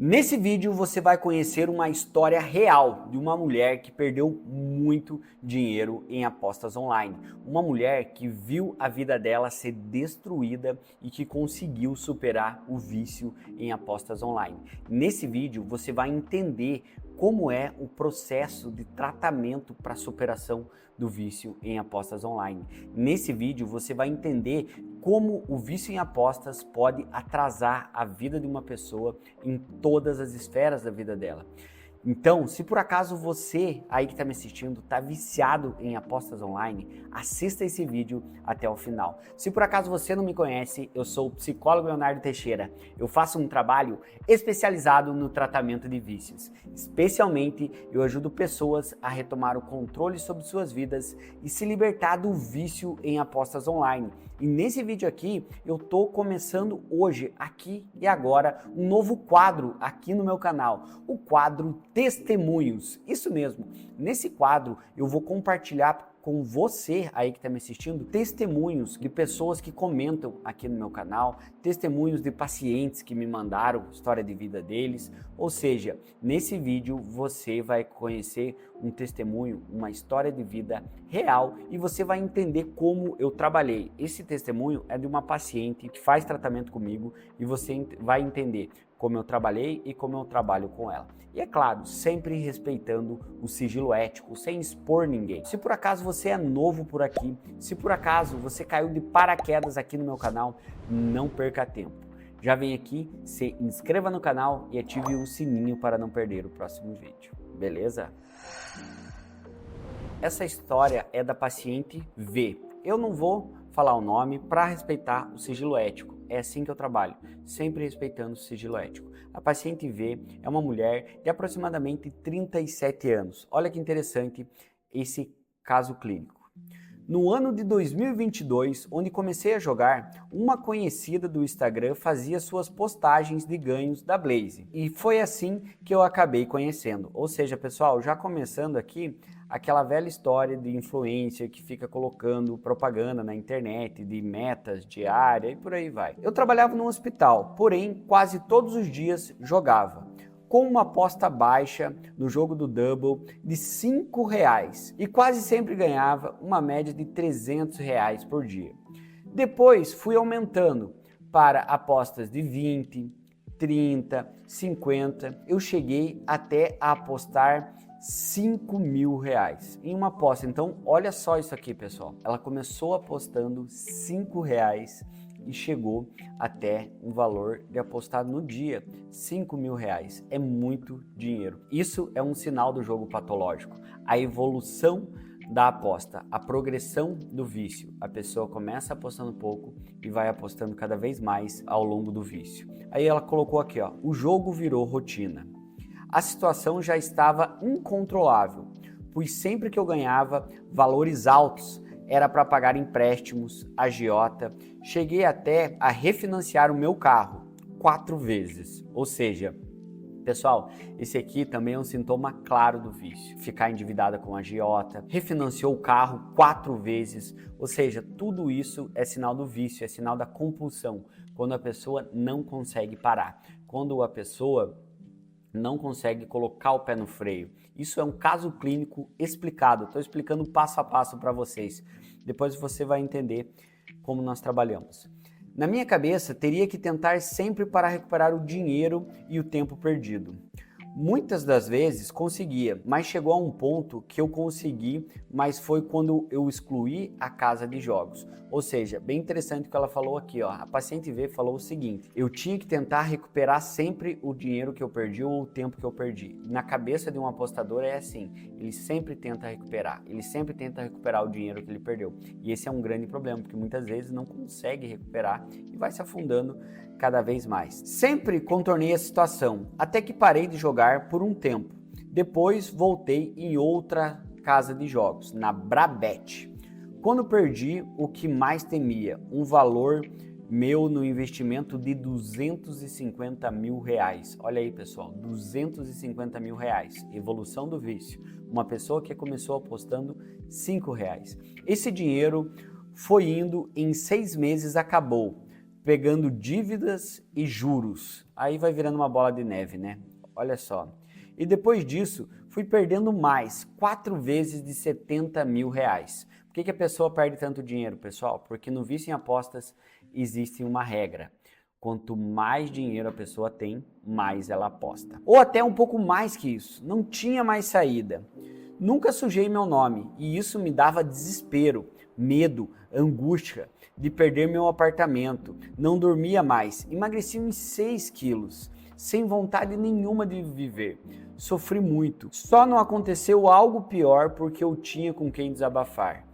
Nesse vídeo você vai conhecer uma história real de uma mulher que perdeu muito dinheiro em apostas online. Uma mulher que viu a vida dela ser destruída e que conseguiu superar o vício em apostas online. Nesse vídeo você vai entender como é o processo de tratamento para a superação do vício em apostas online. Nesse vídeo você vai entender como o vício em apostas pode atrasar a vida de uma pessoa em todas as esferas da vida dela. Então, se por acaso você aí que está me assistindo está viciado em apostas online, assista esse vídeo até o final. Se por acaso você não me conhece, eu sou o psicólogo Leonardo Teixeira. Eu faço um trabalho especializado no tratamento de vícios. Especialmente, eu ajudo pessoas a retomar o controle sobre suas vidas e se libertar do vício em apostas online. E nesse vídeo aqui, eu estou começando hoje, aqui e agora, um novo quadro aqui no meu canal, o quadro Testemunhos. Isso mesmo, nesse quadro eu vou compartilhar com você aí que está me assistindo testemunhos de pessoas que comentam aqui no meu canal, testemunhos de pacientes que me mandaram história de vida deles. Ou seja, nesse vídeo você vai conhecer um testemunho, uma história de vida real e você vai entender como eu trabalhei. Esse testemunho é de uma paciente que faz tratamento comigo e você vai entender como eu trabalhei e como eu trabalho com ela. E é claro, sempre respeitando o sigilo ético, sem expor ninguém. Se por acaso você é novo por aqui, se por acaso você caiu de paraquedas aqui no meu canal, não perca tempo. Já vem aqui, se inscreva no canal e ative o sininho para não perder o próximo vídeo, beleza? Essa história é da paciente V. Eu não vou falar o nome para respeitar o sigilo ético. É assim que eu trabalho, sempre respeitando o sigilo ético. A paciente V é uma mulher de aproximadamente 37 anos. Olha que interessante esse caso clínico. No ano de 2022, onde comecei a jogar, uma conhecida do Instagram fazia suas postagens de ganhos da Blaze. E foi assim que eu acabei conhecendo. Ou seja, pessoal, já começando aqui, aquela velha história de influencer que fica colocando propaganda na internet de metas diárias e por aí vai. Eu trabalhava num hospital, porém quase todos os dias jogava com uma aposta baixa no jogo do Double de R$5 e quase sempre ganhava uma média de R$300 por dia. Depois fui aumentando para apostas de 20, 30, 50, eu cheguei até a apostar R$5.000 em uma aposta. Então olha só isso aqui, pessoal, ela começou apostando R$5 e chegou até um valor de apostar no dia R$5.000. É muito dinheiro. Isso é um sinal do jogo patológico. A evolução da aposta, a progressão do vício. A pessoa começa apostando pouco e vai apostando cada vez mais ao longo do vício. Aí ela colocou aqui, ó, o jogo virou rotina. A situação já estava incontrolável, pois sempre que eu ganhava valores altos, era para pagar empréstimos, agiota, cheguei até a refinanciar o meu carro 4 vezes. Ou seja, pessoal, esse aqui também é um sintoma claro do vício. Ficar endividada com agiota, refinanciou o carro 4 vezes, ou seja, tudo isso é sinal do vício, é sinal da compulsão, quando a pessoa não consegue parar, quando a pessoa não consegue colocar o pé no freio. Isso é um caso clínico explicado, estou explicando passo a passo para vocês. Depois você vai entender como nós trabalhamos. Na minha cabeça, teria que tentar sempre para recuperar o dinheiro e o tempo perdido. Muitas das vezes conseguia, mas chegou a um ponto que eu consegui, mas foi quando eu excluí a casa de jogos. Ou seja, bem interessante o que ela falou aqui, ó. A paciente V falou o seguinte: eu tinha que tentar recuperar sempre o dinheiro que eu perdi ou o tempo que eu perdi. Na cabeça de um apostador é assim, ele sempre tenta recuperar, o dinheiro que ele perdeu. E esse é um grande problema, porque muitas vezes não consegue recuperar e vai se afundando cada vez mais. Sempre contornei a situação, até que parei de jogar por um tempo. Depois voltei em outra casa de jogos, na Brabet. Quando perdi o que mais temia, um valor meu no investimento de R$250.000. Olha aí, pessoal, R$250.000. Evolução do vício. Uma pessoa que começou apostando R$5. Esse dinheiro foi indo, em 6 meses acabou. pegando dívidas e juros. Aí vai virando uma bola de neve, né? Olha só. E depois disso, fui perdendo mais, 4 vezes de 70 mil reais. Por que a pessoa perde tanto dinheiro, pessoal? Porque no vício em apostas existe uma regra. Quanto mais dinheiro a pessoa tem, mais ela aposta. Ou até um pouco mais que isso. Não tinha mais saída. Nunca sujei meu nome e isso me dava desespero, medo, angústia de perder meu apartamento. Não dormia mais. Emagreci uns 6 quilos, sem vontade nenhuma de viver. Sofri muito. Só não aconteceu algo pior porque eu tinha com quem desabafar.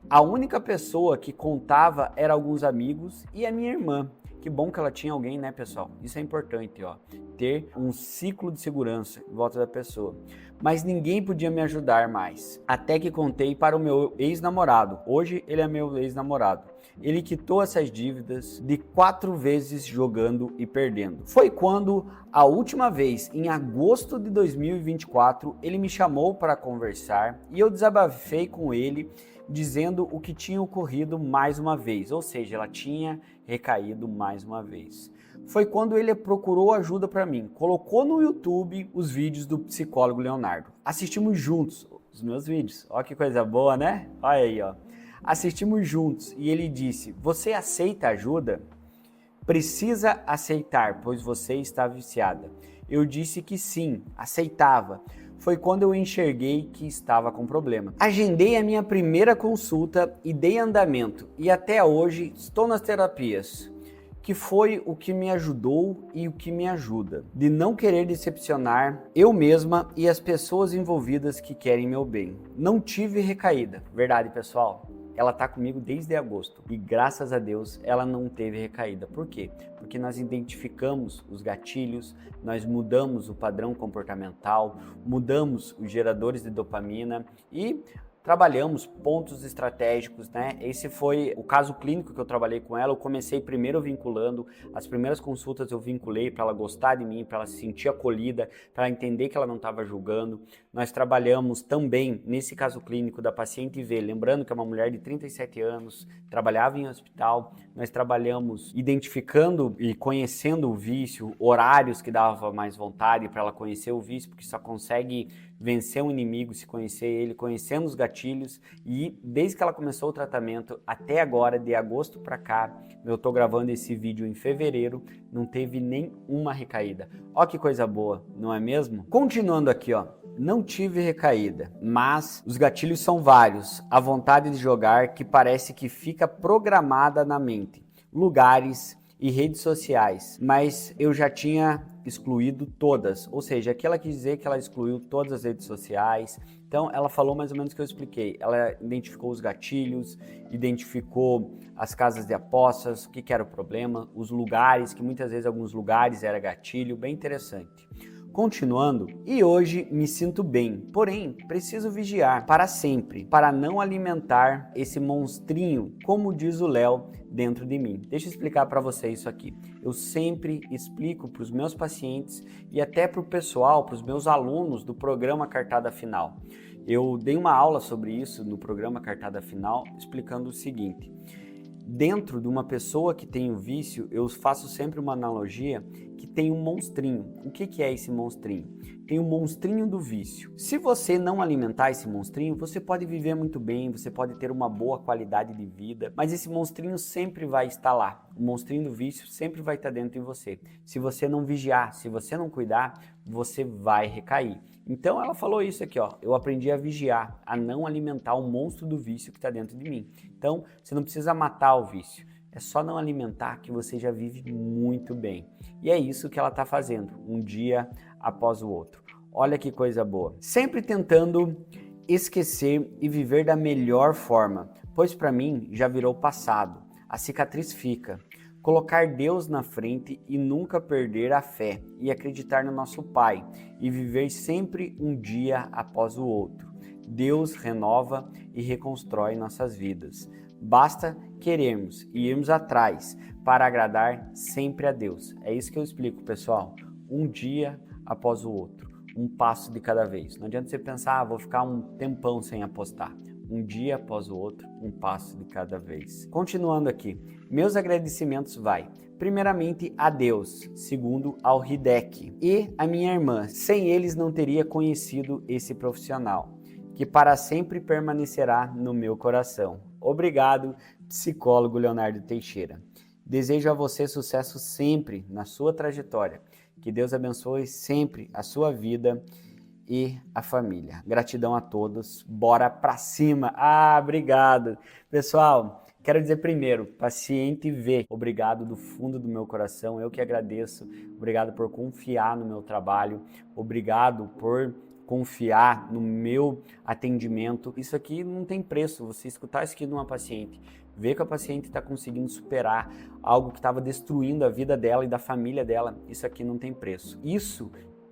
A única pessoa que contava era alguns amigos e a minha irmã. Que bom que ela tinha alguém, né, pessoal? Isso é importante, ó. Ter um ciclo de segurança em volta da pessoa. Mas ninguém podia me ajudar mais. Até que contei para o meu ex-namorado. Hoje ele é meu ex-namorado. Ele quitou essas dívidas de 4 vezes jogando e perdendo. Foi quando, a última vez, em agosto de 2024, ele me chamou para conversar e eu desabafei com ele, dizendo o que tinha ocorrido mais uma vez, ou seja, ela tinha recaído mais uma vez. Foi quando ele procurou ajuda para mim, colocou no YouTube os vídeos do psicólogo Leonardo. Assistimos juntos os meus vídeos, ó que coisa boa, né? Olha aí, ó. Assistimos juntos e ele disse: "Você aceita ajuda? Precisa aceitar, pois você está viciada." Eu disse que sim, aceitava. Foi quando eu enxerguei que estava com problema. Agendei a minha primeira consulta e dei andamento. E até hoje estou nas terapias, que foi o que me ajudou e o que me ajuda. De não querer decepcionar eu mesma e as pessoas envolvidas que querem meu bem. Não tive recaída. Verdade, pessoal? Ela está comigo desde agosto e graças a Deus ela não teve recaída. Por quê? Porque nós identificamos os gatilhos, nós mudamos o padrão comportamental, mudamos os geradores de dopamina e trabalhamos pontos estratégicos, né? Esse foi o caso clínico que eu trabalhei com ela. Eu comecei primeiro vinculando, as primeiras consultas eu vinculei para ela gostar de mim, para ela se sentir acolhida, para ela entender que ela não estava julgando. Nós trabalhamos também, nesse caso clínico da paciente V, lembrando que é uma mulher de 37 anos, trabalhava em hospital, nós trabalhamos identificando e conhecendo o vício, horários que dava mais vontade para ela conhecer o vício, porque só consegue vencer um inimigo se conhecer ele, conhecendo os gatilhos. E desde que ela começou o tratamento até agora, de agosto para cá, eu tô gravando esse vídeo em fevereiro, não teve nenhuma recaída. Ó que coisa boa, não é mesmo? Continuando aqui, ó. Não tive recaída, mas os gatilhos são vários. A vontade de jogar que parece que fica programada na mente. Lugares e redes sociais, mas eu já tinha excluído todas, ou seja, aqui ela quis dizer que ela excluiu todas as redes sociais. Então ela falou mais ou menos o que eu expliquei, ela identificou os gatilhos, identificou as casas de apostas, o que era o problema, os lugares, que muitas vezes alguns lugares era gatilho, bem interessante. Continuando, e hoje me sinto bem, porém preciso vigiar para sempre, para não alimentar esse monstrinho, como diz o Léo, dentro de mim. Deixa eu explicar para você isso aqui. Eu sempre explico para os meus pacientes e até para o pessoal, para os meus alunos do programa Cartada Final. Eu dei uma aula sobre isso no programa Cartada Final, explicando o seguinte. Dentro de uma pessoa que tem o vício, eu faço sempre uma analogia que tem um monstrinho. O que é esse monstrinho? Tem um monstrinho do vício. Se você não alimentar esse monstrinho, você pode viver muito bem, você pode ter uma boa qualidade de vida, mas esse monstrinho sempre vai estar lá. O monstrinho do vício sempre vai estar dentro de você. Se você não vigiar, se você não cuidar, você vai recair. Então ela falou isso aqui, ó. Eu aprendi a vigiar, a não alimentar o monstro do vício que está dentro de mim. Então você não precisa matar o vício. É só não alimentar que você já vive muito bem. E é isso que ela está fazendo, um dia após o outro. Olha que coisa boa. Sempre tentando esquecer e viver da melhor forma, pois para mim já virou passado. A cicatriz fica. Colocar Deus na frente e nunca perder a fé e acreditar no nosso Pai e viver sempre um dia após o outro. Deus renova e reconstrói nossas vidas. Basta querermos e irmos atrás para agradar sempre a Deus. É isso que eu explico, pessoal. Um dia após o outro, um passo de cada vez. Não adianta você pensar, vou ficar um tempão sem apostar. um dia após o outro, um passo de cada vez. Continuando aqui, meus agradecimentos vai primeiramente a Deus, segundo ao Hideki e a minha irmã. Sem eles não teria conhecido esse profissional, que para sempre permanecerá no meu coração. Obrigado, psicólogo Leonardo Teixeira. Desejo a você sucesso sempre na sua trajetória. Que Deus abençoe sempre a sua vida e a família. Gratidão a todos. Bora pra cima. Obrigado. Pessoal, quero dizer primeiro, paciente V. Obrigado do fundo do meu coração. Eu que agradeço. Obrigado por confiar no meu trabalho. Obrigado por confiar no meu atendimento. Isso aqui não tem preço. Você escutar isso aqui de uma paciente, ver que a paciente está conseguindo superar algo que estava destruindo a vida dela e da família dela, isso aqui não tem preço. Isso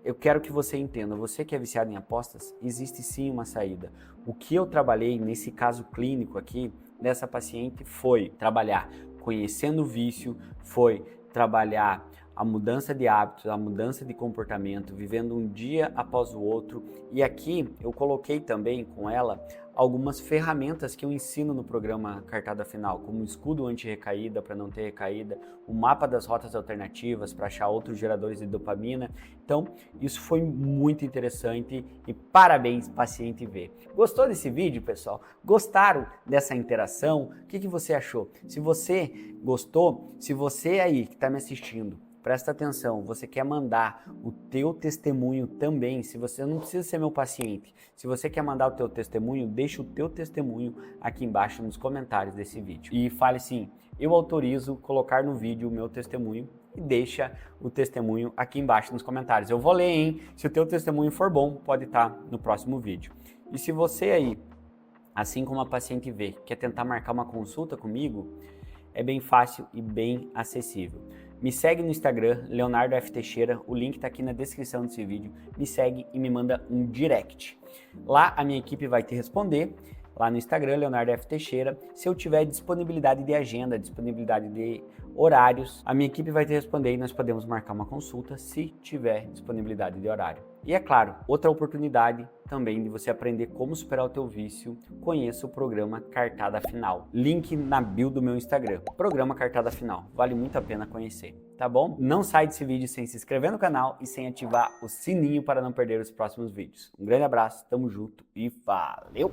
eu quero que você entenda. Você que é viciado em apostas, existe sim uma saída. O que eu trabalhei nesse caso clínico aqui dessa paciente foi trabalhar conhecendo o vício, foi trabalhar a mudança de hábitos, a mudança de comportamento, vivendo um dia após o outro. E aqui eu coloquei também com ela algumas ferramentas que eu ensino no programa Cartada Final, como o escudo anti-recaída para não ter recaída, o mapa das rotas alternativas para achar outros geradores de dopamina. Então, isso foi muito interessante e parabéns, paciente V. Gostou desse vídeo, pessoal? Gostaram dessa interação? O que você achou? Se você gostou, se você aí que está me assistindo, presta atenção, você quer mandar o teu testemunho também, se você não precisa ser meu paciente, se você quer mandar o teu testemunho, deixa o teu testemunho aqui embaixo nos comentários desse vídeo. E fale assim, eu autorizo colocar no vídeo o meu testemunho e deixa o testemunho aqui embaixo nos comentários. Eu vou ler, hein? Se o teu testemunho for bom, pode estar no próximo vídeo. E se você aí, assim como a paciente V, quer tentar marcar uma consulta comigo, é bem fácil e bem acessível. Me segue no Instagram, Leonardo F. Teixeira, o link está aqui na descrição desse vídeo. Me segue e me manda um direct. Lá a minha equipe vai te responder, lá no Instagram, Leonardo F. Teixeira. Se eu tiver disponibilidade de agenda, disponibilidade de horários, a minha equipe vai te responder e nós podemos marcar uma consulta se tiver disponibilidade de horário. E é claro, outra oportunidade também de você aprender como superar o teu vício, conheça o programa Cartada Final. Link na bio do meu Instagram. Programa Cartada Final. Vale muito a pena conhecer, tá bom? Não sai desse vídeo sem se inscrever no canal e sem ativar o sininho para não perder os próximos vídeos. Um grande abraço, tamo junto e valeu!